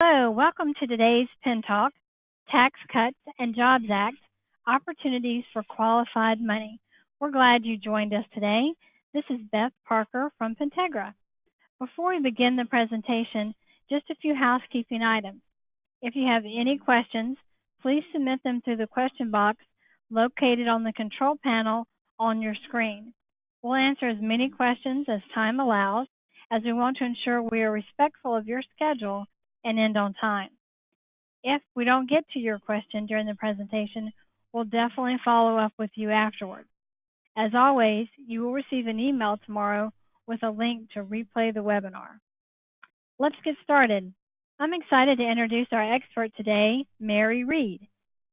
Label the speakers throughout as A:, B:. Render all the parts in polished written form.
A: Hello, welcome to today's PENTalk, Tax Cuts and Jobs Act, Opportunities for Qualified Money. We're glad you joined us today. This is Beth Parker from Pentegra. Before we begin the presentation, just a few housekeeping items. If you have any questions, please submit them through the question box located on the control panel on your screen. We'll answer as many questions as time allows, as we want to ensure we are respectful of your schedule and end on time. If we don't get to your question during the presentation, we'll definitely follow up with you afterwards. As always, you will receive an email tomorrow with a link to replay the webinar. Let's get started. I'm excited to introduce our expert today, Mary Reed.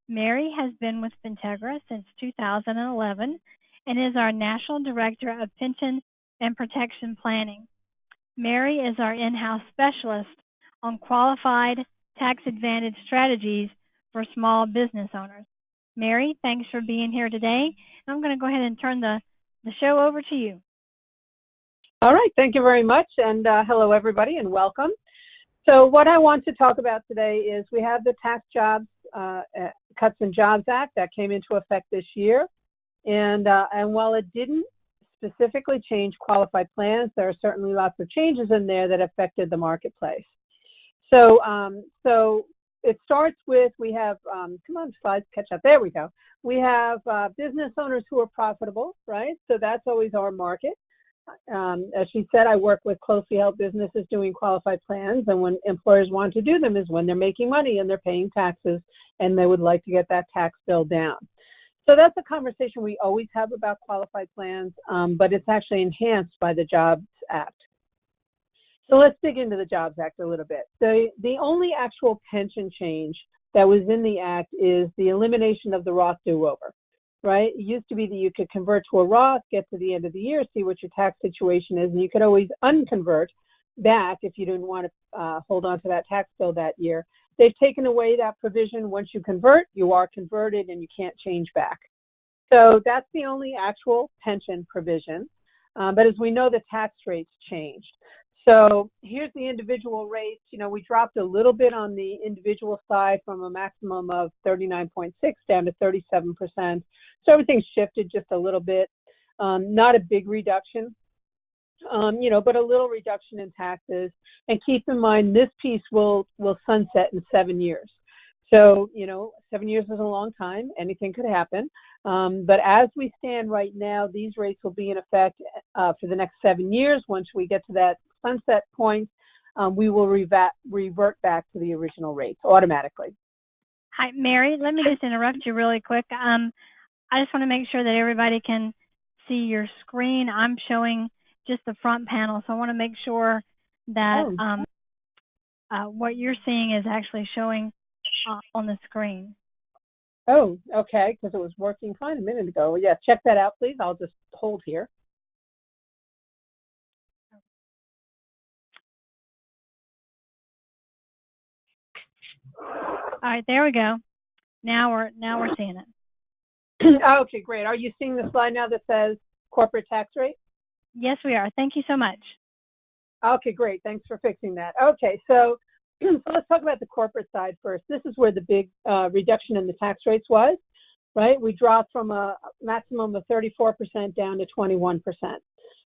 A: Mary has been with Pentegra since 2011 and is our National Director of Pension and Protection Planning. Mary is our in-house specialist on qualified tax advantage strategies for small business owners. Mary, thanks for being here today. I'm going to go ahead and turn the show over to you.
B: All right, thank you very much, and hello everybody, and welcome. So what I want to talk about today is we have the Tax Cuts and Jobs Act that came into effect this year, and while it didn't specifically change qualified plans, there are certainly lots of changes in there that affected the marketplace. So it starts with, we have, come on slides, catch up, there we go. We have business owners who are profitable, right? So that's always our market. As she said, I work with closely held businesses doing qualified plans, and when employers want to do them is when they're making money and they're paying taxes and they would like to get that tax bill down. So that's a conversation we always have about qualified plans, but it's actually enhanced by the Jobs Act. So let's dig into the Jobs Act a little bit. The only actual pension change that was in the Act is the elimination of the Roth do-over, right? It used to be that you could convert to a Roth, get to the end of the year, see what your tax situation is, and you could always unconvert back if you didn't want to hold on to that tax bill that year. They've taken away that provision. Once you convert, you are converted and you can't change back. So that's the only actual pension provision. But as we know, the tax rates changed. So here's the individual rates. You know, we dropped a little bit on the individual side from a maximum of 39.6 down to 37%. So everything's shifted just a little bit. Not a big reduction, but a little reduction in taxes. And keep in mind, this piece will sunset in 7 years. So, 7 years is a long time. Anything could happen. But as we stand right now, these rates will be in effect for the next 7 years. Once we get to that sunset point, we will revert back to the original rates automatically.
A: Hi, Mary. Let me just interrupt you really quick. I just want to make sure that everybody can see your screen. I'm showing just the front panel, so I want to make sure that what you're seeing is actually showing on the screen.
B: Oh, okay, because it was working fine a minute ago. Yeah, check that out, please. I'll just hold here.
A: All right, there we go. Now we're seeing it.
B: Okay, great. Are you seeing the slide now that says corporate tax rate?
A: Yes, we are. Thank you so much.
B: Okay, great. Thanks for fixing that. Okay, so let's talk about the corporate side first. This is where the big reduction in the tax rates was, right? We dropped from a maximum of 34% down to 21%.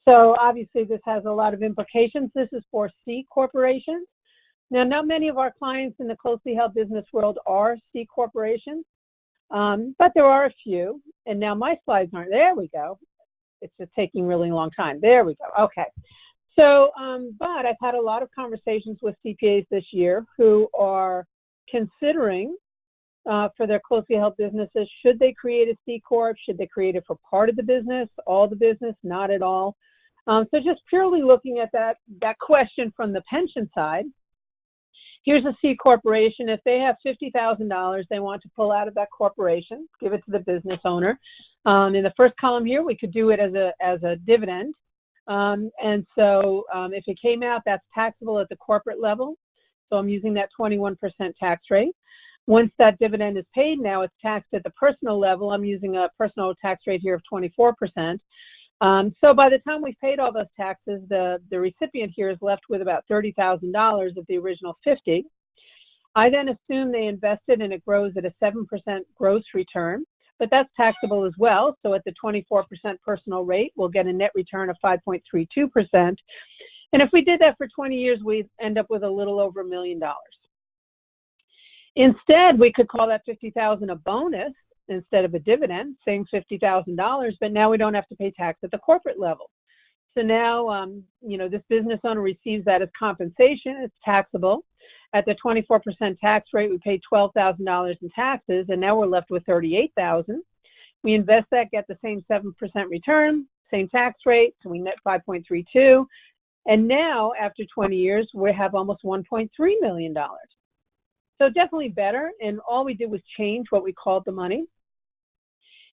B: So obviously this has a lot of implications. This is for C corporations. Now, not many of our clients in the closely held business world are C corporations, but there are a few. And now my slides aren't. There we go. It's just taking a really long time. There we go. Okay. So, but I've had a lot of conversations with CPAs this year who are considering for their closely held businesses, should they create a C Corp? Should they create it for part of the business, all the business, not at all? So just purely looking at that question from the pension side, here's a C corporation. If they have $50,000 they want to pull out of that corporation, give it to the business owner. In the first column here, we could do it as a dividend. And so if it came out, that's taxable at the corporate level. So I'm using that 21% tax rate. Once that dividend is paid, now it's taxed at the personal level. I'm using a personal tax rate here of 24%. So by the time we've paid all those taxes, the recipient here is left with about $30,000 of the original $50,000. I then assume they invested and it grows at a 7% gross return, but that's taxable as well. So at the 24% personal rate, we'll get a net return of 5.32%. And if we did that for 20 years, we'd end up with a little over $1 million. Instead, we could call that $50,000 a bonus instead of a dividend, saying $50,000, but now we don't have to pay tax at the corporate level. So now, this business owner receives that as compensation. It's taxable. At the 24% tax rate, we pay $12,000 in taxes, and now we're left with $38,000. We invest that, get the same 7% return, same tax rate, so we net 5.32. And now, after 20 years, we have almost $1.3 million. So definitely better, and all we did was change what we called the money.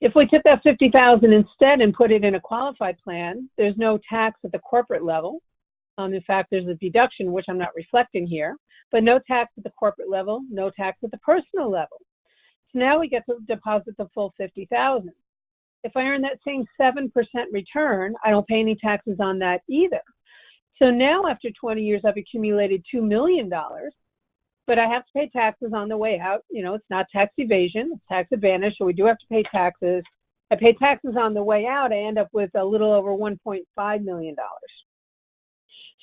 B: If we took that $50,000 instead and put it in a qualified plan, there's no tax at the corporate level. In fact, there's a deduction, which I'm not reflecting here, but no tax at the corporate level, no tax at the personal level. So now we get to deposit the full $50,000. If I earn that same 7% return, I don't pay any taxes on that either. So now after 20 years, I've accumulated $2 million, but I have to pay taxes on the way out. It's not tax evasion, it's tax advantage, so we do have to pay taxes. I pay taxes on the way out, I end up with a little over $1.5 million.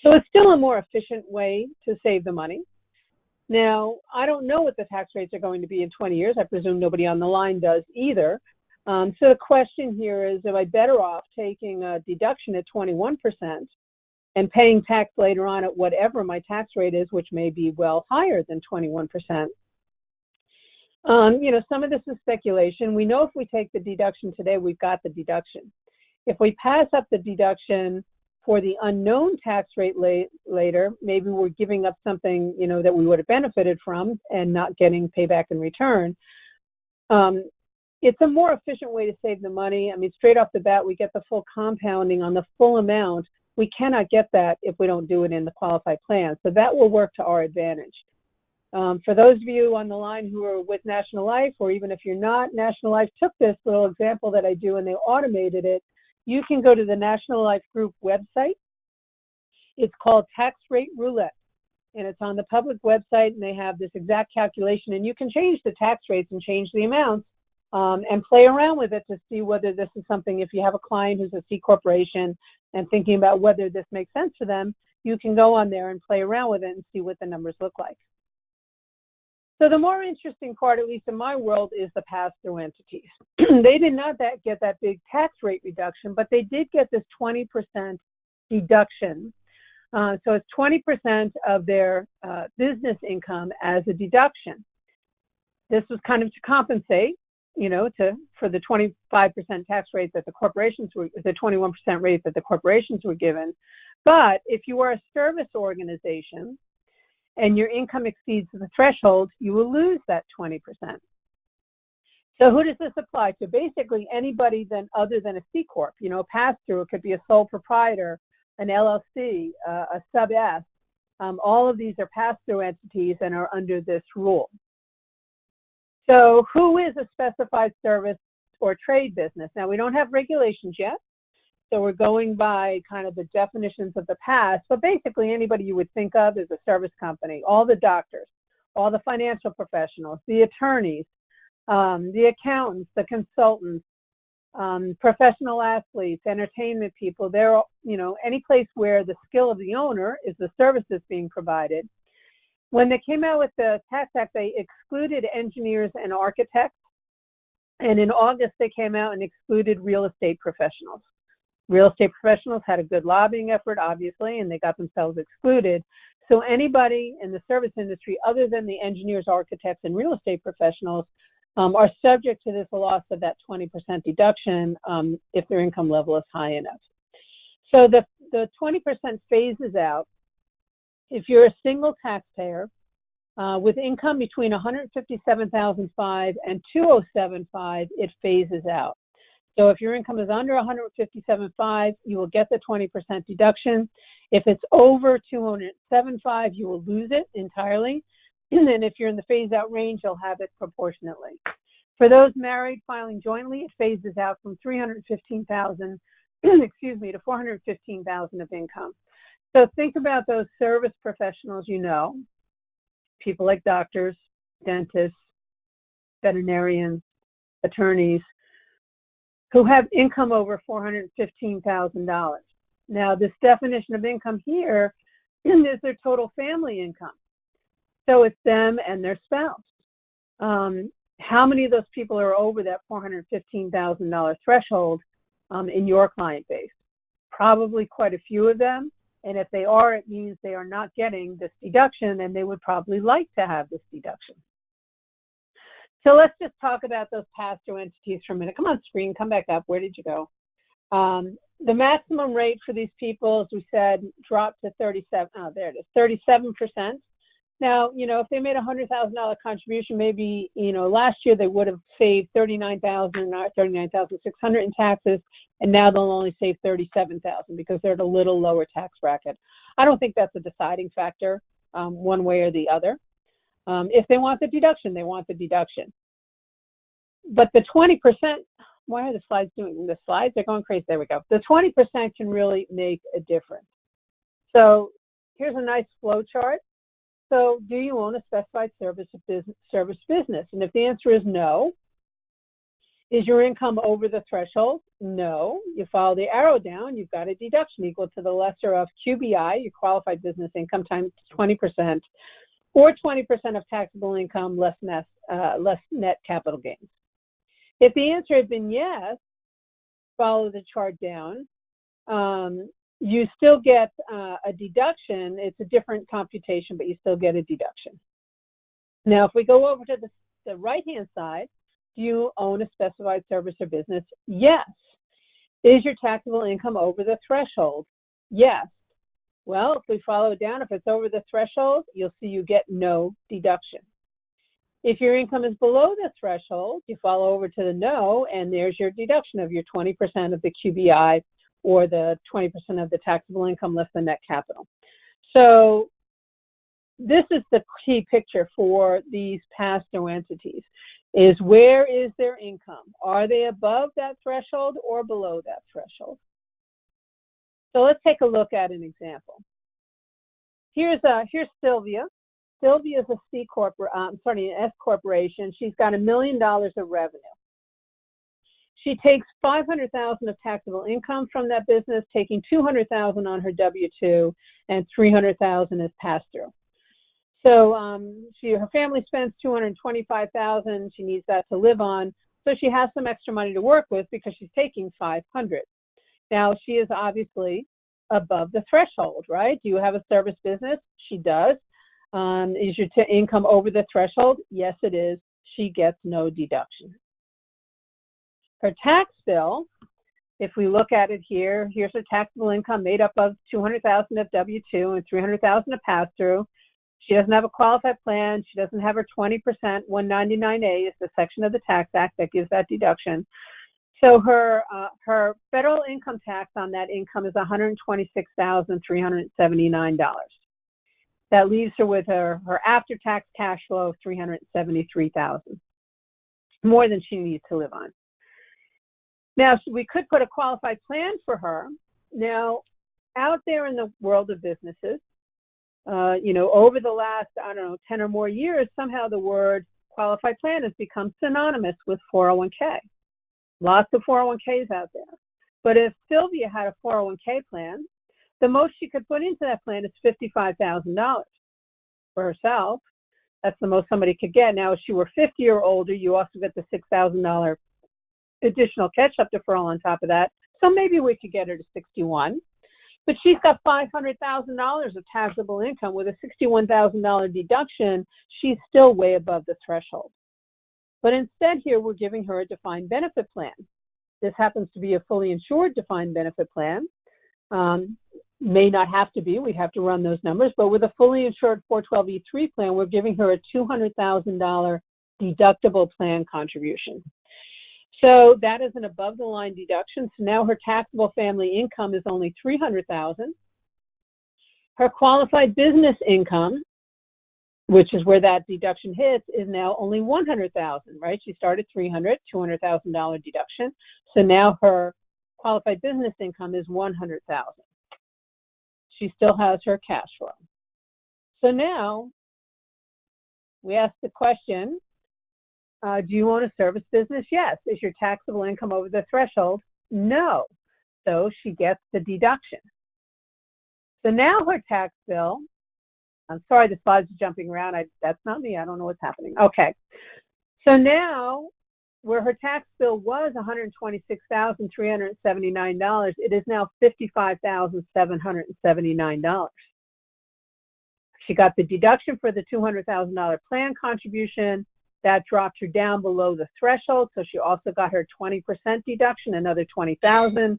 B: So it's still a more efficient way to save the money. Now, I don't know what the tax rates are going to be in 20 years. I presume nobody on the line does either. So the question here is, am I better off taking a deduction at 21% and paying tax later on at whatever my tax rate is, which may be well higher than 21%? Some of this is speculation. We know if we take the deduction today, we've got the deduction. If we pass up the deduction for the unknown tax rate later, maybe we're giving up something, that we would have benefited from and not getting payback in return. It's a more efficient way to save the money. Straight off the bat, we get the full compounding on the full amount. We cannot get that if we don't do it in the qualified plan. So that will work to our advantage. For those of you on the line who are with National Life, or even if you're not, National Life took this little example that I do and they automated it. You can go to the National Life Group website. It's called Tax Rate Roulette, and it's on the public website, and they have this exact calculation, and you can change the tax rates and change the amounts and play around with it to see whether this is something. If you have a client who's a C corporation and thinking about whether this makes sense for them, you can go on there and play around with it and see what the numbers look like. So the more interesting part, at least in my world, is the pass-through entities. They did not get that big tax rate reduction, but they did get this 20% deduction. So it's 20% of their business income as a deduction. This was kind of to compensate, for the 25% tax rate that the corporations were, the 21% rate that the corporations were given. But if you are a service organization and your income exceeds the threshold, you will lose that 20%. So who does this apply to? Basically anybody other than a C Corp. A pass-through, it could be a sole proprietor, an LLC, a sub-S. All of these are pass-through entities and are under this rule. So who is a specified service or trade business? Now, we don't have regulations yet, so we're going by kind of the definitions of the past, but basically anybody you would think of as a service company, all the doctors, all the financial professionals, the attorneys, the accountants, the consultants, professional athletes, entertainment people. They're, any place where the skill of the owner is the services being provided. When they came out with the Tax Act, they excluded engineers and architects, and in August they came out and excluded real estate professionals. Real estate professionals had a good lobbying effort, obviously, and they got themselves excluded. So anybody in the service industry other than the engineers, architects, and real estate professionals are subject to this loss of that 20% deduction if their income level is high enough. So the 20% phases out if you're a single taxpayer with income between $157,500 and $207,500, it phases out. So if your income is under $157,500, you will get the 20% deduction. If it's over $207,500, you will lose it entirely. And if you're in the phase-out range, you'll have it proportionately. For those married filing jointly, it phases out from $315,000, to $415,000 of income. So think about those service professionals people like doctors, dentists, veterinarians, attorneys, who have income over $415,000. Now, this definition of income here is their total family income. So it's them and their spouse. How many of those people are over that $415,000 threshold in your client base? Probably quite a few of them. And if they are, it means they are not getting this deduction, and they would probably like to have this deduction. So let's just talk about those pass-through entities for a minute. Come on, screen, come back up. Where did you go? The maximum rate for these people, as we said, dropped to 37. Oh, there it is, 37%. Now, if they made a $100,000 contribution, maybe, last year they would have saved $39,000 or $39,600 in taxes, and now they'll only save $37,000 because they're at a little lower tax bracket. I don't think that's a deciding factor one way or the other. If they want the deduction, they want the deduction. But the 20%, why are the slides doing the slides? They're going crazy. There we go. The 20% can really make a difference. So here's a nice flow chart. So do you own a specified service business? And if the answer is no, is your income over the threshold? No. You follow the arrow down, you've got a deduction equal to the lesser of QBI, your qualified business income, times 20%, or 20% of taxable income less net capital gains. If the answer had been yes, follow the chart down. You still get a deduction. It's a different computation, but you still get a deduction. Now, if we go over to the right-hand side, do you own a specified service or business? Yes. Is your taxable income over the threshold? Yes. Well, if we follow it down, if it's over the threshold, you'll see you get no deduction. If your income is below the threshold, you follow over to the no, and there's your deduction of your 20% of the QBI, or the 20% of the taxable income less than net capital. So this is the key picture for these pass-through entities, is where is their income? Are they above that threshold or below that threshold? So let's take a look at an example. Here's Sylvia. Sylvia is an S corporation. She's got $1 million of revenue. She takes $500,000 of taxable income from that business, taking $200,000 on her W-2 and $300,000 is pass-through. So her family spends $225,000. She needs that to live on. So she has some extra money to work with because she's taking $500. Now she is obviously above the threshold, right? Do you have a service business? She does. Is your income over the threshold? Yes, it is. She gets no deduction. Her tax bill, if we look at it here, here's her taxable income made up of $200,000 of W-2 and $300,000 of pass-through. She doesn't have a qualified plan. She doesn't have her 20%. 199A is the section of the Tax Act that gives that deduction. So her federal income tax on that income is $126,379. That leaves her with her after-tax cash flow of $373,000, more than she needs to live on. Now, we could put a qualified plan for her. Now, out there in the world of businesses, over the last, 10 or more years, somehow the word qualified plan has become synonymous with 401k. Lots of 401ks out there. But if Sylvia had a 401k plan, the most she could put into that plan is $55,000 for herself. That's the most somebody could get. Now, if she were 50 or older, you also get the $6,000 additional catch-up deferral on top of that. So maybe we could get her to 61. But she's got $500,000 of taxable income with a $61,000 deduction. She's still way above the threshold. But instead here, we're giving her a defined benefit plan. This happens to be a fully insured defined benefit plan. May not have to be. We'd have to run those numbers. But with a fully insured 412E3 plan, we're giving her a $200,000 deductible plan contribution. So that is an above-the-line deduction. So now her taxable family income is only $300,000. Her qualified business income, which is where that deduction hits, is now only $100,000, right? She started $200,000 deduction. So now her qualified business income is $100,000. She still has her cash flow. So now We ask the question, do you own a service business? Yes. Is your taxable income over the threshold? No. So she gets the deduction. So now her tax bill, I'm sorry, the slides are jumping around. That's not me. I don't know what's happening. Okay. So now, where her tax bill was $126,379, it is now $55,779. She got the deduction for the $200,000 plan contribution. That dropped her down below the threshold, so she also got her 20% deduction, another $20,000.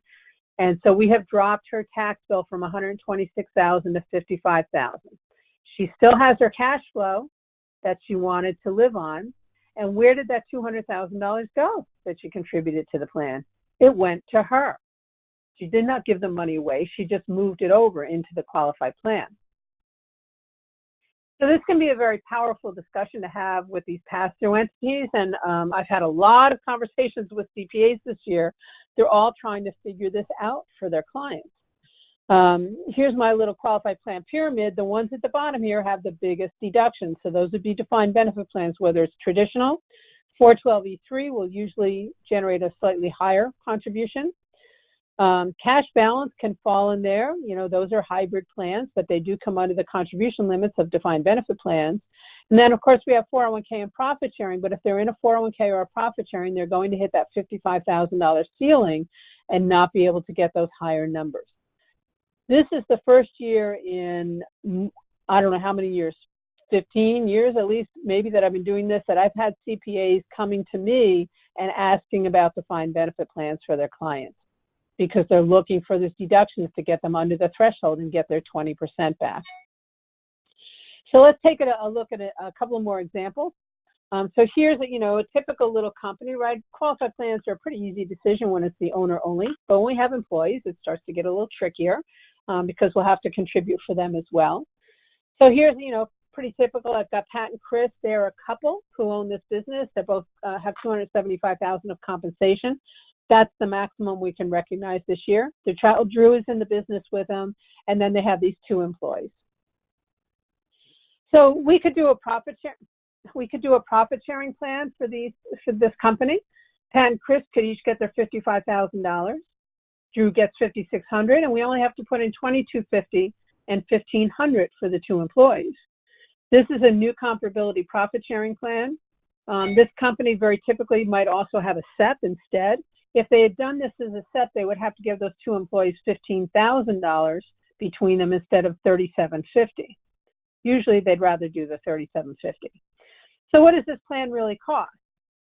B: And so we have dropped her tax bill from $126,000 to $55,000. She still has her cash flow that she wanted to live on. And where did that $200,000 go that she contributed to the plan? It went to her. She did not give the money away. She just moved it over into the qualified plan. So this can be a very powerful discussion to have with these pass-through entities. And I've had a lot of conversations with CPAs this year. They're all trying to figure this out for their clients. Here's my little qualified plan pyramid. The ones at the bottom here have the biggest deductions. So those would be defined benefit plans, whether it's traditional. 412E3 will usually generate a slightly higher contribution. Cash balance can fall in there. You know, those are hybrid plans, but they do come under the contribution limits of defined benefit plans. And then, of course, we have 401k and profit sharing. But if they're in a 401k or a profit sharing, they're going to hit that $55,000 ceiling and not be able to get those higher numbers. This is the first year in, I don't know how many years, 15 years at least, maybe, that I've been doing this, that I've had CPAs coming to me and asking about defined benefit plans for their clients, because they're looking for these deductions to get them under the threshold and get their 20% back. So let's take a look at a couple of more examples. So here's a typical little company, right? Qualified plans are a pretty easy decision when it's the owner only, but when we have employees, it starts to get a little trickier because we'll have to contribute for them as well. So here's, pretty typical. I've got Pat and Chris. They're a couple who own this business. They both have $275,000 of compensation. That's the maximum we can recognize this year. Their child Drew is in the business with them, and then they have these 2 employees. So we could do a profit sharing plan for this company. Pat and Chris could each get their $55,000. Drew gets $5,600, and we only have to put in $2,250 and $1,500 for the 2 employees. This is a new comparability profit sharing plan. This company very typically might also have a SEP instead. If they had done this as a SEP, they would have to give those 2 employees $15,000 between them instead of $3,750. Usually they'd rather do the $3,750. So what does this plan really cost?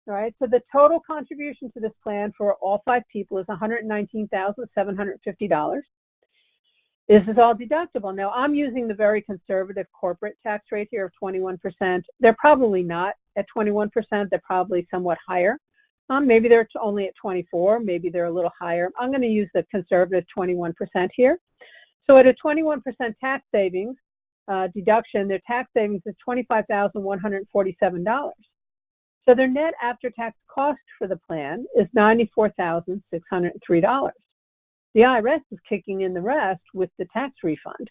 B: All right, so the total contribution to this plan for all 5 people is $119,750. This is all deductible. Now, I'm using the very conservative corporate tax rate here of 21%. They're probably not at 21%. They're probably somewhat higher. Maybe they're only at 24. Maybe they're a little higher. I'm going to use the conservative 21% here. So at a 21% tax savings deduction, their tax savings is $25,147. So their net after-tax cost for the plan is $94,603. The IRS is kicking in the rest with the tax refund.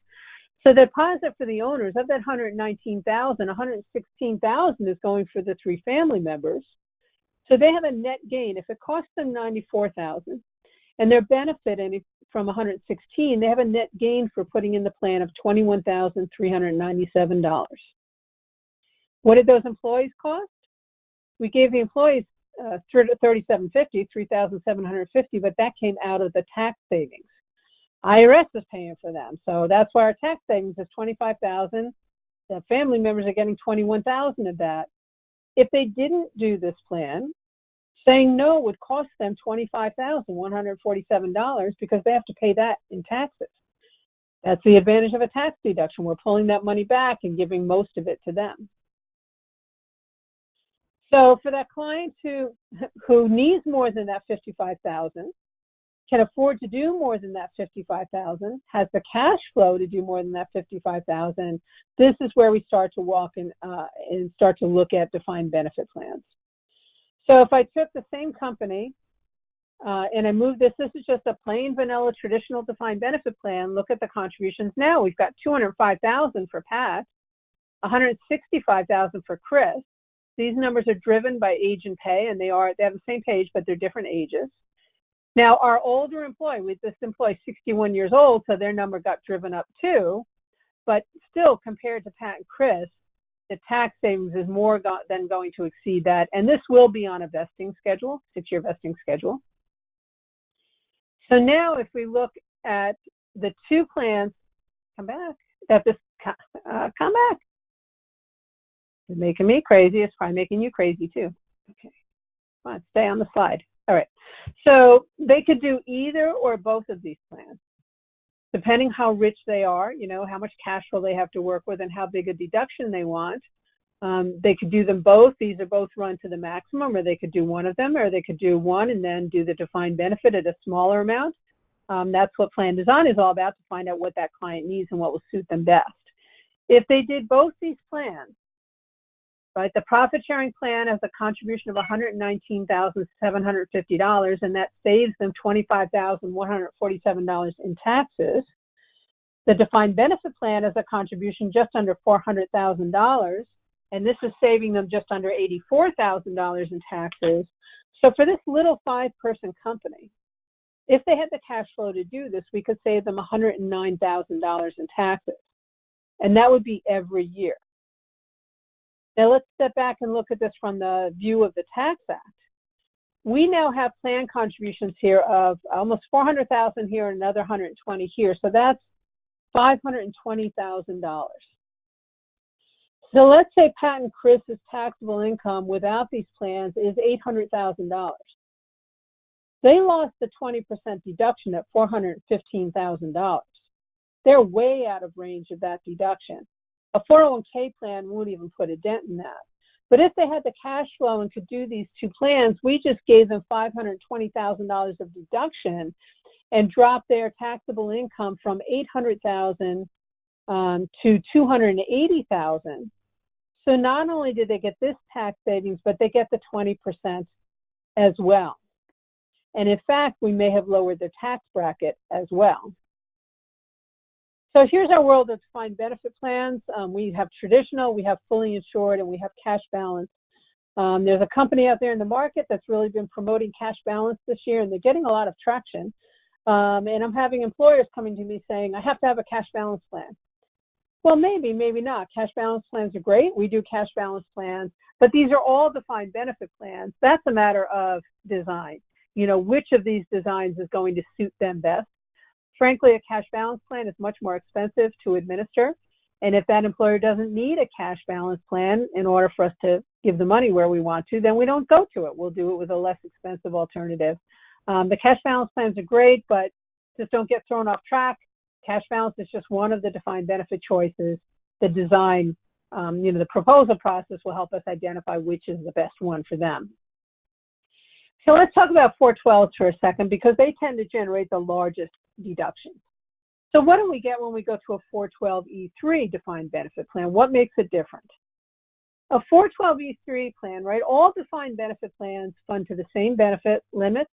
B: So the deposit for the owners of that $119,000, $116,000 is going for the 3 family members. So they have a net gain. If it costs them $94,000 and they're benefiting from $116,000, they have a net gain for putting in the plan of $21,397. What did those employees cost? We gave the employees $3,750, but that came out of the tax savings. IRS is paying for them, so that's why our tax savings is $25,000. The family members are getting $21,000 of that. If they didn't do this plan, saying no would cost them $25,147 because they have to pay that in taxes. That's the advantage of a tax deduction. We're pulling that money back and giving most of it to them. So for that client who needs more than that $55,000, can afford to do more than that $55,000, has the cash flow to do more than that $55,000, this is where we start to walk in and start to look at defined benefit plans. So if I took the same company and I moved this is just a plain vanilla traditional defined benefit plan, look at the contributions now. We've got $205,000 for Pat, $165,000 for Chris. These numbers are driven by age and pay, and they have the same page, but they're different ages. Now, our older employee, with this employee 61 years old, so their number got driven up too, but still compared to Pat and Chris, the tax savings is more than going to exceed that, and this will be on a vesting schedule, 6-year vesting schedule. So now if we look at the two plans, come back. It's making me crazy. It's probably making you crazy too. Okay, come on, stay on the slide. All right, so they could do either or both of these plans, depending how rich they are, how much cash flow they have to work with and how big a deduction they want. They could do them both. These are both run to the maximum, or they could do one of them, or they could do one and then do the defined benefit at a smaller amount. That's what plan design is all about, to find out what that client needs and what will suit them best. If they did both these plans, right, the profit sharing plan has a contribution of $119,750, and that saves them $25,147 in taxes. The defined benefit plan has a contribution just under $400,000, and this is saving them just under $84,000 in taxes. So for this little 5-person company, if they had the cash flow to do this, we could save them $109,000 in taxes, and that would be every year. Now let's step back and look at this from the view of the Tax Act. We now have plan contributions here of almost $400,000 here and another $120,000 here, so that's $520,000. So let's say Pat and Chris's taxable income without these plans is $800,000. They lost the 20% deduction at $415,000. They're way out of range of that deduction. A 401k plan won't even put a dent in that. But if they had the cash flow and could do these two plans, we just gave them $520,000 of deduction and dropped their taxable income from $800,000 to $280,000. So not only did they get this tax savings, but they get the 20% as well. And in fact, we may have lowered the tax bracket as well. So here's our world of defined benefit plans. We have traditional, we have fully insured, and we have cash balance. There's a company out there in the market that's really been promoting cash balance this year, and they're getting a lot of traction. And I'm having employers coming to me saying, I have to have a cash balance plan. Well, maybe, maybe not. Cash balance plans are great. We do cash balance plans, but these are all defined benefit plans. That's a matter of design. Which of these designs is going to suit them best. Frankly, a cash balance plan is much more expensive to administer. And if that employer doesn't need a cash balance plan in order for us to give the money where we want to, then we don't go to it. We'll do it with a less expensive alternative. The cash balance plans are great, but just don't get thrown off track. Cash balance is just one of the defined benefit choices. The design, the proposal process will help us identify which is the best one for them. So let's talk about 412s for a second, because they tend to generate the largest deductions. So what do we get when we go to a 412E3 defined benefit plan? What makes it different? A 412E3 plan, right? All defined benefit plans fund to the same benefit limits.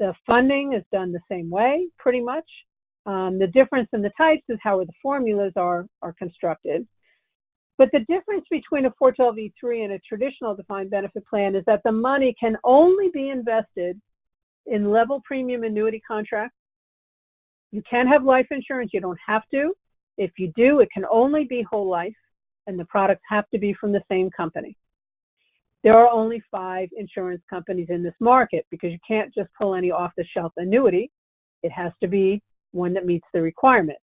B: The funding is done the same way, pretty much. The difference in the types is how the formulas are constructed. But the difference between a 412E3 and a traditional defined benefit plan is that the money can only be invested in level premium annuity contracts. You can have life insurance. You don't have to. If you do, it can only be whole life, and the products have to be from the same company. There are only 5 insurance companies in this market, because you can't just pull any off-the-shelf annuity. It has to be one that meets the requirement.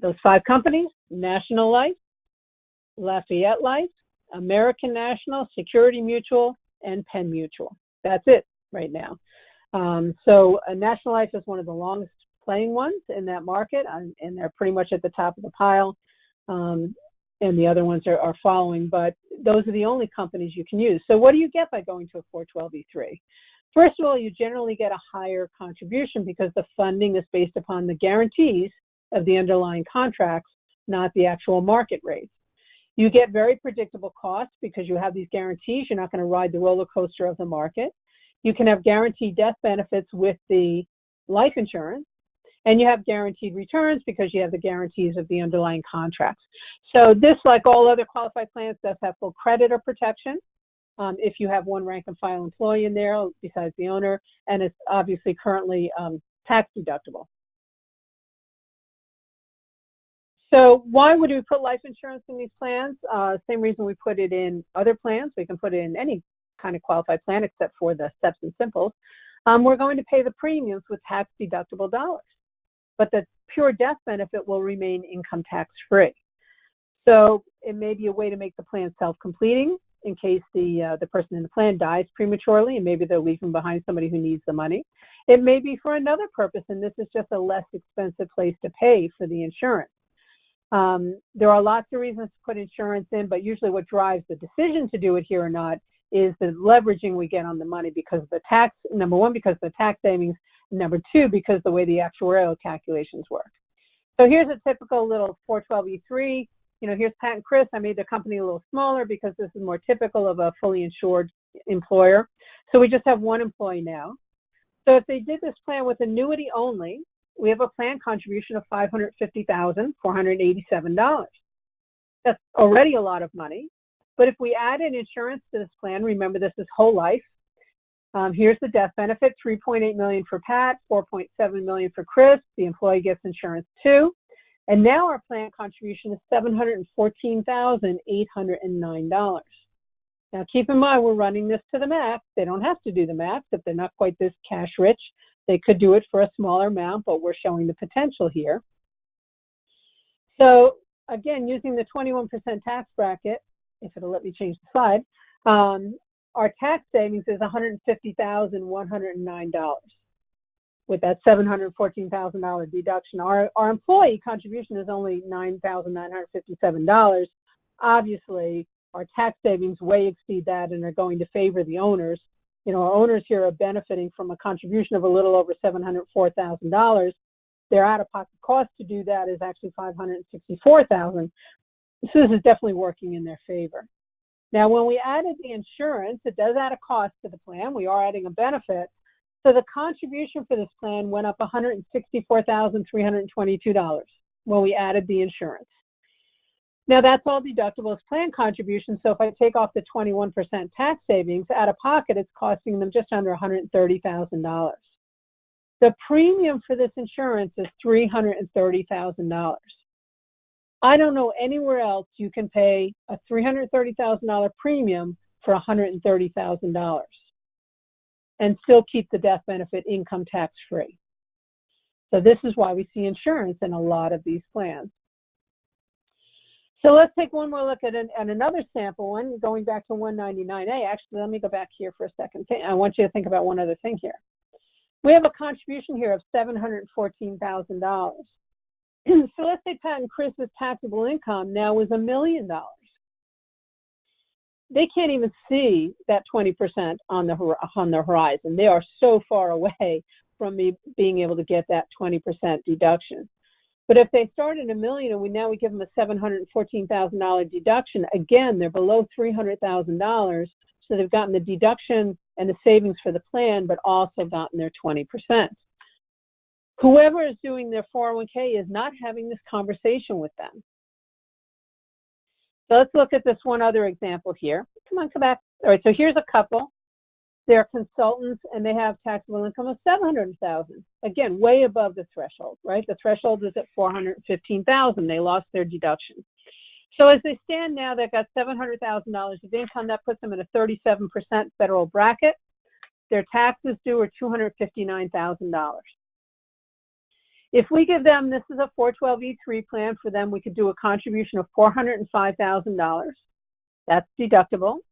B: Those 5 companies: National Life, Lafayette Life, American National, Security Mutual, and Penn Mutual. That's it right now. So National Life is one of the longest playing ones in that market, and they're pretty much at the top of the pile. And the other ones are following, but those are the only companies you can use. So what do you get by going to a 412E3? First of all, you generally get a higher contribution because the funding is based upon the guarantees of the underlying contracts, not the actual market rates. You get very predictable costs because you have these guarantees. You're not going to ride the roller coaster of the market. You can have guaranteed death benefits with the life insurance. And you have guaranteed returns because you have the guarantees of the underlying contracts. So this, like all other qualified plans, does have full creditor protection if you have one rank and file employee in there besides the owner, and it's obviously currently tax deductible. So why would we put life insurance in these plans? Same reason we put it in other plans. We can put it in any kind of qualified plan except for the steps and simples. We're going to pay the premiums with tax deductible dollars, but the pure death benefit will remain income tax free. So it may be a way to make the plan self-completing in case the person in the plan dies prematurely, and maybe they're leaving behind somebody who needs the money. It may be for another purpose, and this is just a less expensive place to pay for the insurance. There are lots of reasons to put insurance in, but usually what drives the decision to do it here or not is the leveraging we get on the money because of the tax, number one, because of the tax savings, and number two, because the way the actuarial calculations work. So here's a typical little 412E3. Here's Pat and Chris. I made the company a little smaller because this is more typical of a fully insured employer. So we just have one employee now. So if they did this plan with annuity only, we have a plan contribution of $550,487. That's already a lot of money. But if we added insurance to this plan, remember this is whole life. Here's the death benefit: $3.8 million for Pat, $4.7 million for Chris. The employee gets insurance too. And now our plan contribution is $714,809. Now keep in mind, we're running this to the max. They don't have to do the max if they're not quite this cash rich. They could do it for a smaller amount, but we're showing the potential here. So again, using the 21% tax bracket, if it'll let me change the slide, our tax savings is $150,109 with that $714,000 deduction. Our employee contribution is only $9,957. Obviously, our tax savings way exceed that and are going to favor the owners. Our owners here are benefiting from a contribution of a little over $704,000. Their out-of-pocket cost to do that is actually $564,000. So this is definitely working in their favor. Now, when we added the insurance, it does add a cost to the plan. We are adding a benefit. So the contribution for this plan went up $164,322 when we added the insurance. Now, that's all deductible as plan contribution. So if I take off the 21% tax savings, out of pocket, it's costing them just under $130,000. The premium for this insurance is $330,000. I don't know anywhere else you can pay a $330,000 premium for $130,000 and still keep the death benefit income tax free. So this is why we see insurance in a lot of these plans. So let's take one more look at another sample one, going back to 199A. Actually, let me go back here for a second. I want you to think about one other thing here. We have a contribution here of $714,000. So let's say Pat and Chris's taxable income now was $1 million. They can't even see that 20% on the horizon. They are so far away from me being able to get that 20% deduction. But if they start at $1 million and we give them a $714,000 deduction, again, they're below $300,000. So they've gotten the deduction and the savings for the plan, but also gotten their 20%. Whoever is doing their 401k is not having this conversation with them. So let's look at this one other example here. Come on, come back. All right, so here's a couple. They're consultants and they have taxable income of $700,000. Again, way above the threshold, right? The threshold is at $415,000. They lost their deduction. So as they stand now, they've got $700,000 of income. That puts them in a 37% federal bracket. Their taxes due are $259,000. If we give them, this is a 412E3 plan for them, we could do a contribution of $405,000. That's deductible.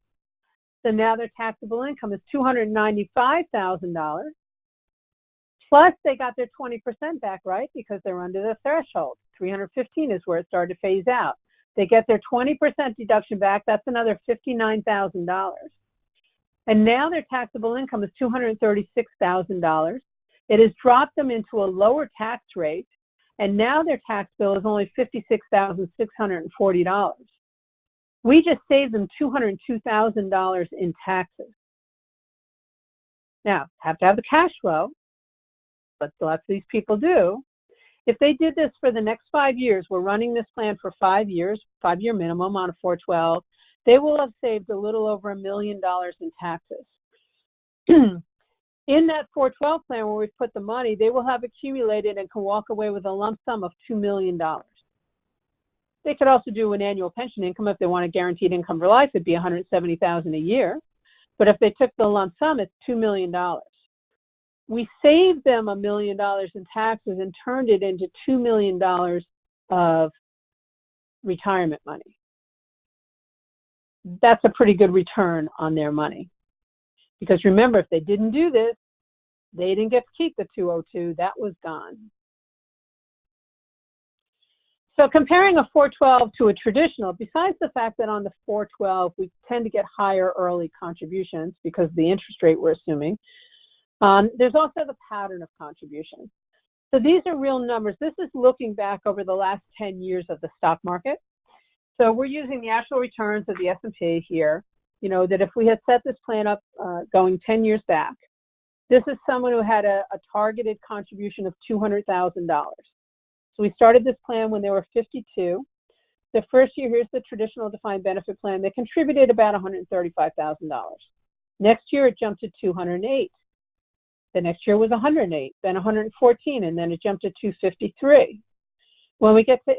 B: So now their taxable income is $295,000. Plus they got their 20% back, right? Because they're under the threshold. 315 is where it started to phase out. They get their 20% deduction back. That's another $59,000. And now their taxable income is $236,000. It has dropped them into a lower tax rate, and now their tax bill is only $56,640. We just saved them $202,000 in taxes. Now, have to have the cash flow, but lots of these people do. If they did this for the next 5 years, we're running this plan for 5 years, 5-year minimum on a 412, they will have saved a little over $1 million in taxes. In that 412 plan where we've put the money, they will have accumulated and can walk away with a lump sum of $2 million. They could also do an annual pension income if they want a guaranteed income for life. It'd be $170,000 a year. But if they took the lump sum, it's $2 million. We saved them $1 million in taxes and turned it into $2 million of retirement money. That's a pretty good return on their money. Because remember, if they didn't do this, they didn't get to keep the 202. That was gone. So comparing a 412 to a traditional, besides the fact that on the 412 we tend to get higher early contributions because of the interest rate we're assuming, there's also the pattern of contributions. So these are real numbers. This is looking back over the last 10 years of the stock market. So we're using the actual returns of the S&P here. You know, that if we had set this plan up going 10 years back, this is someone who had a targeted contribution of $200,000. So we started this plan when they were 52. The first year, here's the traditional defined benefit plan. They contributed about $135,000. Next year, it jumped to 208. The next year was 108, then 114, and then it jumped to 253. When we get to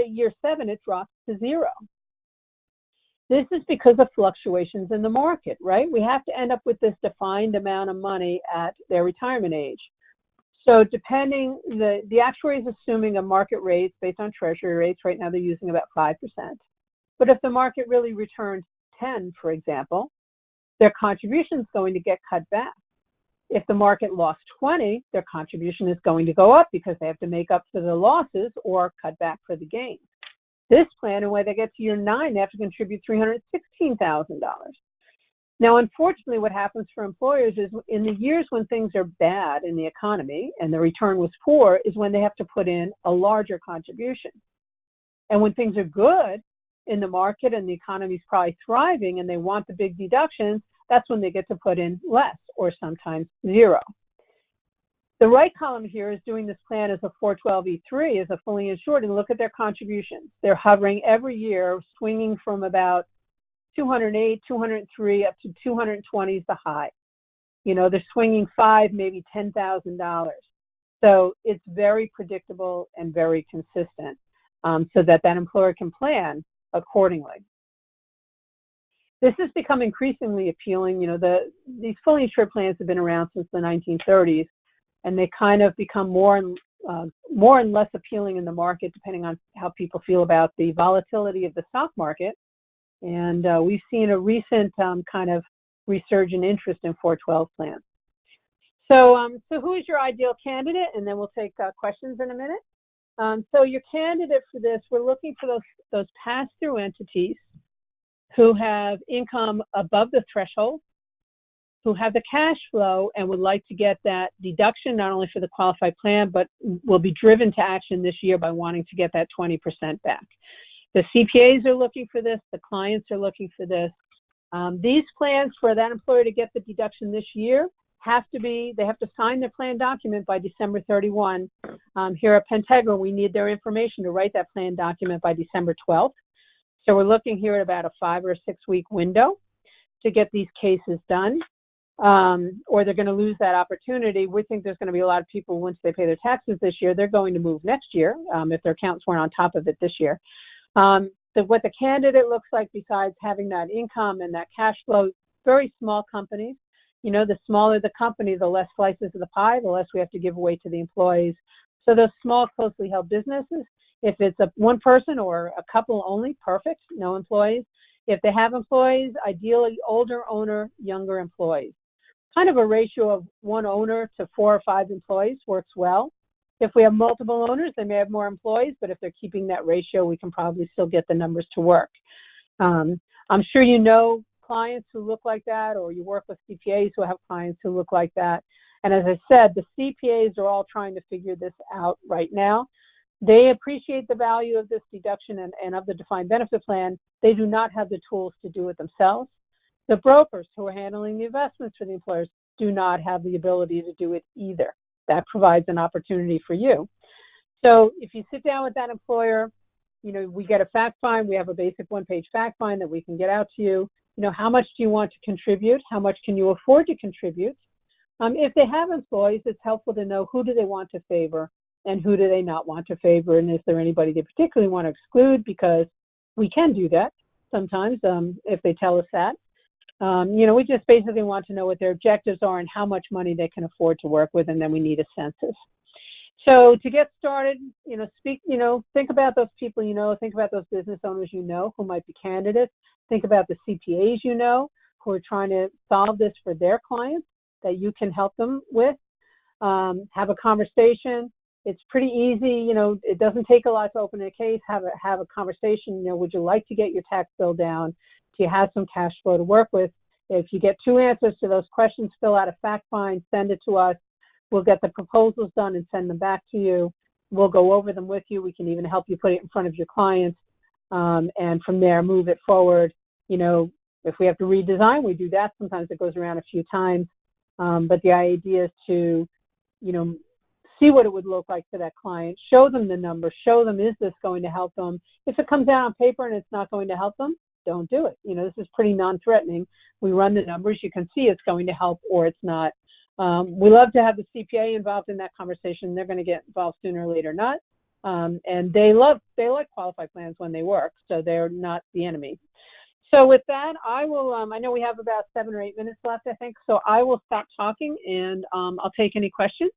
B: year 7, it drops to 0. This is because of fluctuations in the market, right? We have to end up with this defined amount of money at their retirement age. So depending, the actuary is assuming a market rate based on treasury rates. Right now they're using about 5%. But if the market really returns 10, for example, their contribution is going to get cut back. If the market lost 20, their contribution is going to go up because they have to make up for the losses or cut back for the gains. This plan, and when they get to year 9, they have to contribute $316,000. Now, unfortunately, what happens for employers is in the years when things are bad in the economy and the return was poor is when they have to put in a larger contribution. And when things are good in the market and the economy is probably thriving and they want the big deductions, that's when they get to put in less or sometimes 0. The right column here is doing this plan as a 412E3 as a fully insured, and look at their contributions. They're hovering every year, swinging from about 208, 203 up to 220 is the high. You know, they're swinging $5,000, maybe $10,000. So it's very predictable and very consistent, so that employer can plan accordingly. This has become increasingly appealing. You know, these fully insured plans have been around since the 1930s, and they kind of become more and less appealing in the market depending on how people feel about the volatility of the stock market. And we've seen a recent kind of resurgent interest in 412 plans. So who is your ideal candidate? And then we'll take questions in a minute. So your candidate for this, we're looking for those pass-through entities who have income above the threshold, who have the cash flow and would like to get that deduction not only for the qualified plan, but will be driven to action this year by wanting to get that 20% back. The CPAs are looking for this. The clients are looking for this. These plans for that employer to get the deduction this year they have to sign their plan document by December 31. Here at Pentegra, we need their information to write that plan document by December 12th. So we're looking here at about a 5 or 6 week window to get these cases done, or they're going to lose that opportunity. We think there's going to be a lot of people, once they pay their taxes this year, they're going to move next year if their accountants weren't on top of it this year. What the candidate looks like besides having that income and that cash flow, very small companies. You know, the smaller the company, the less slices of the pie, the less we have to give away to the employees. So those small, closely held businesses, if it's one person or a couple only, perfect, no employees. If they have employees, ideally older owner, younger employees. Kind of a ratio of 1 owner to 4 or 5 employees works well. If we have multiple owners, they may have more employees, but if they're keeping that ratio, we can probably still get the numbers to work. I'm sure you know clients who look like that, or you work with CPAs who have clients who look like that. And as I said, the CPAs are all trying to figure this out right now. They appreciate the value of this deduction and of the defined benefit plan. They do not have the tools to do it themselves. The brokers who are handling the investments for the employers do not have the ability to do it either. That provides an opportunity for you. So if you sit down with that employer, we get a fact find. We have a basic one-page fact find that we can get out to you. How much do you want to contribute? How much can you afford to contribute? If they have employees, it's helpful to know who do they want to favor and who do they not want to favor, and is there anybody they particularly want to exclude, because we can do that sometimes if they tell us that. We just basically want to know what their objectives are and how much money they can afford to work with, and then we need a census. So to get started, think about those people think about those business owners who might be candidates. Think about the CPAs who are trying to solve this for their clients that you can help them with. Have a conversation. It's pretty easy. It doesn't take a lot to open a case. Have a conversation. Would you like to get your tax bill down? Do you have some cash flow to work with? If you get 2 answers to those questions, fill out a fact find, send it to us. We'll get the proposals done and send them back to you. We'll go over them with you. We can even help you put it in front of your clients. And from there, move it forward. If we have to redesign, we do that. Sometimes it goes around a few times. But the idea is to, see what it would look like for that client, show them the numbers, show them, is this going to help them? If it comes out on paper and it's not going to help them, don't do it. This is pretty non-threatening. We run the numbers. You can see it's going to help or it's not. We love to have the CPA involved in that conversation. They're going to get involved sooner or later, not. And they like qualified plans when they work, so they're not the enemy. So with that, I will, I know we have about 7 or 8 minutes left, I think, so I will stop talking and I'll take any questions.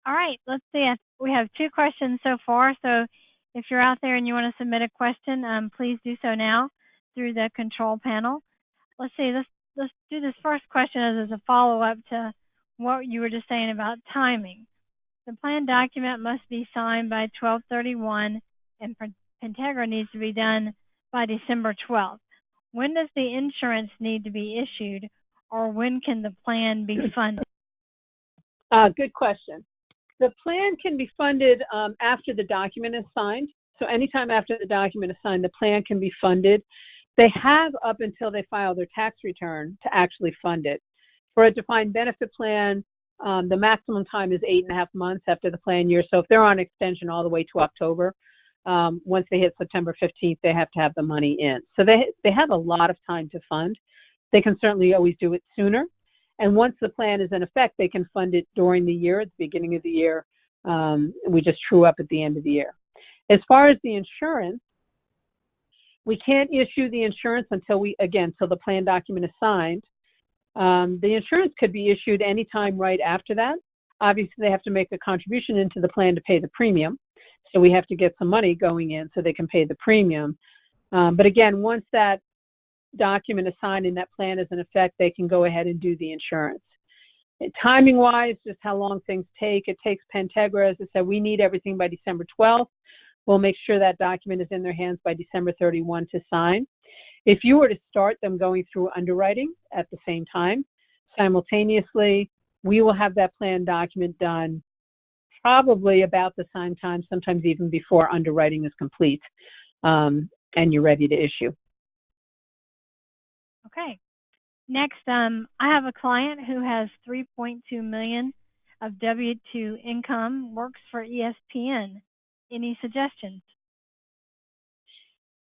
A: All right, let's see. We have 2 questions so far, so if you're out there and you want to submit a question, please do so now through the control panel. Let's see, let's do this first question as a follow-up to what you were just saying about timing. The plan document must be signed by 12/31, and Pentegra needs to be done by December 12th. When does the insurance need to be issued, or when can the plan be funded?
B: Good question. The plan can be funded after the document is signed. So anytime after the document is signed, the plan can be funded. They have up until they file their tax return to actually fund it. For a defined benefit plan, the maximum time is 8.5 months after the plan year. So if they're on extension all the way to October, once they hit September 15th, they have to have the money in. So they have a lot of time to fund. They can certainly always do it sooner. And once the plan is in effect, they can fund it during the year, at the beginning of the year. We just true up at the end of the year. As far as the insurance, we can't issue the insurance until the plan document is signed. The insurance could be issued anytime right after that. Obviously, they have to make a contribution into the plan to pay the premium. So we have to get some money going in so they can pay the premium. But again, once that document is signed and that plan is in effect, they can go ahead and do the insurance. Timing-wise, just how long things take. It takes Pentegra, as I said, we need everything by December 12th. We'll make sure that document is in their hands by December 31 to sign. If you were to start them going through underwriting at the same time, simultaneously, we will have that plan document done probably about the same time, sometimes even before underwriting is complete, and you're ready to issue.
A: Okay. Next, I have a client who has $3.2 million of W-2 income, works for ESPN. Any suggestions?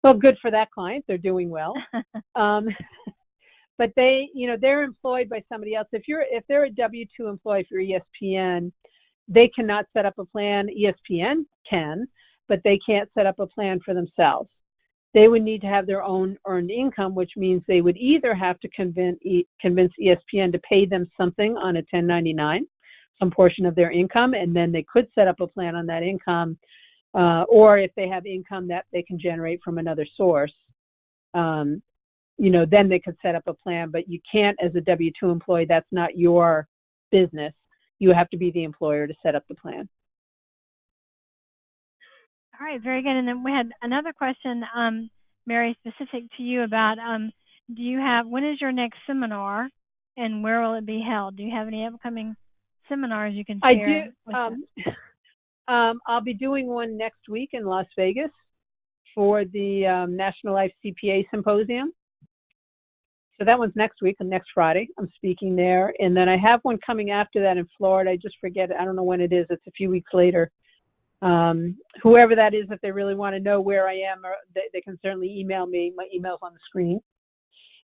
B: Well, good for that client. They're doing well. But they're employed by somebody else. If they're a W-2 employee for ESPN, they cannot set up a plan. ESPN can, but they can't set up a plan for themselves. They would need to have their own earned income, which means they would either have to convince ESPN to pay them something on a 1099, some portion of their income, and then they could set up a plan on that income, or if they have income that they can generate from another source, then they could set up a plan. But you can't, as a W-2 employee, that's not your business. You have to be the employer to set up the plan.
A: All right, very good. And then we had another question, Mary, specific to you about when is your next seminar and where will it be held? Do you have any upcoming seminars you can share?
B: I do. I'll be doing one next week in Las Vegas for the National Life CPA Symposium. So that one's next week, next Friday. I'm speaking there. And then I have one coming after that in Florida. I just forget it. I don't know when it is. It's a few weeks later. Whoever that is, if they really want to know where I am, or they can certainly email me. My email's on the screen.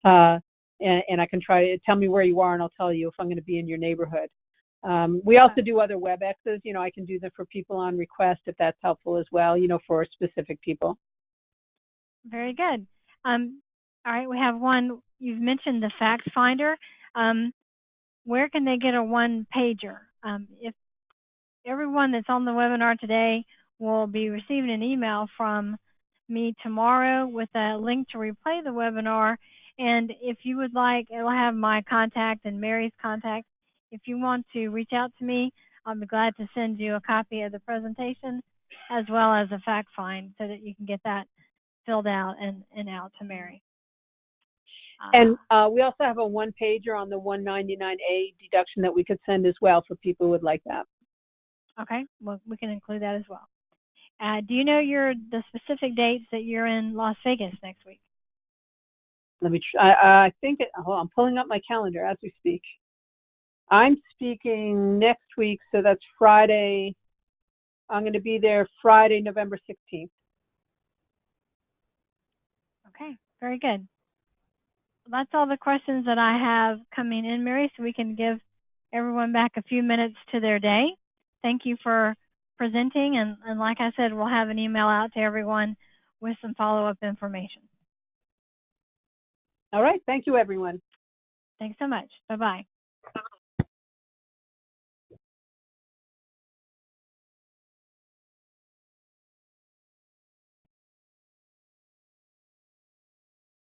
B: And I can try to tell me where you are, and I'll tell you if I'm going to be in your neighborhood. We also do other WebExes. I can do them for people on request if that's helpful as well, for specific people.
A: Very good. All right, we have one. You've mentioned the fact finder. Where can they get a one-pager? If everyone that's on the webinar today will be receiving an email from me tomorrow with a link to replay the webinar. And if you would like, it'll have my contact and Mary's contact. If you want to reach out to me, I'll be glad to send you a copy of the presentation as well as a fact find so that you can get that filled out and out to Mary.
B: And we also have a one-pager on the 199A deduction that we could send as well for people who would like that.
A: Okay, well, we can include that as well. Do you know the specific dates that you're in Las Vegas next week?
B: Let me try. I think I'm pulling up my calendar as we speak. I'm speaking next week, so that's Friday. I'm going to be there Friday, November 16th.
A: Okay, very good. Well, that's all the questions that I have coming in, Mary, so we can give everyone back a few minutes to their day. Thank you for presenting, and like I said, we'll have an email out to everyone with some follow-up information.
B: All right, thank you, everyone.
A: Thanks so much. Bye-bye.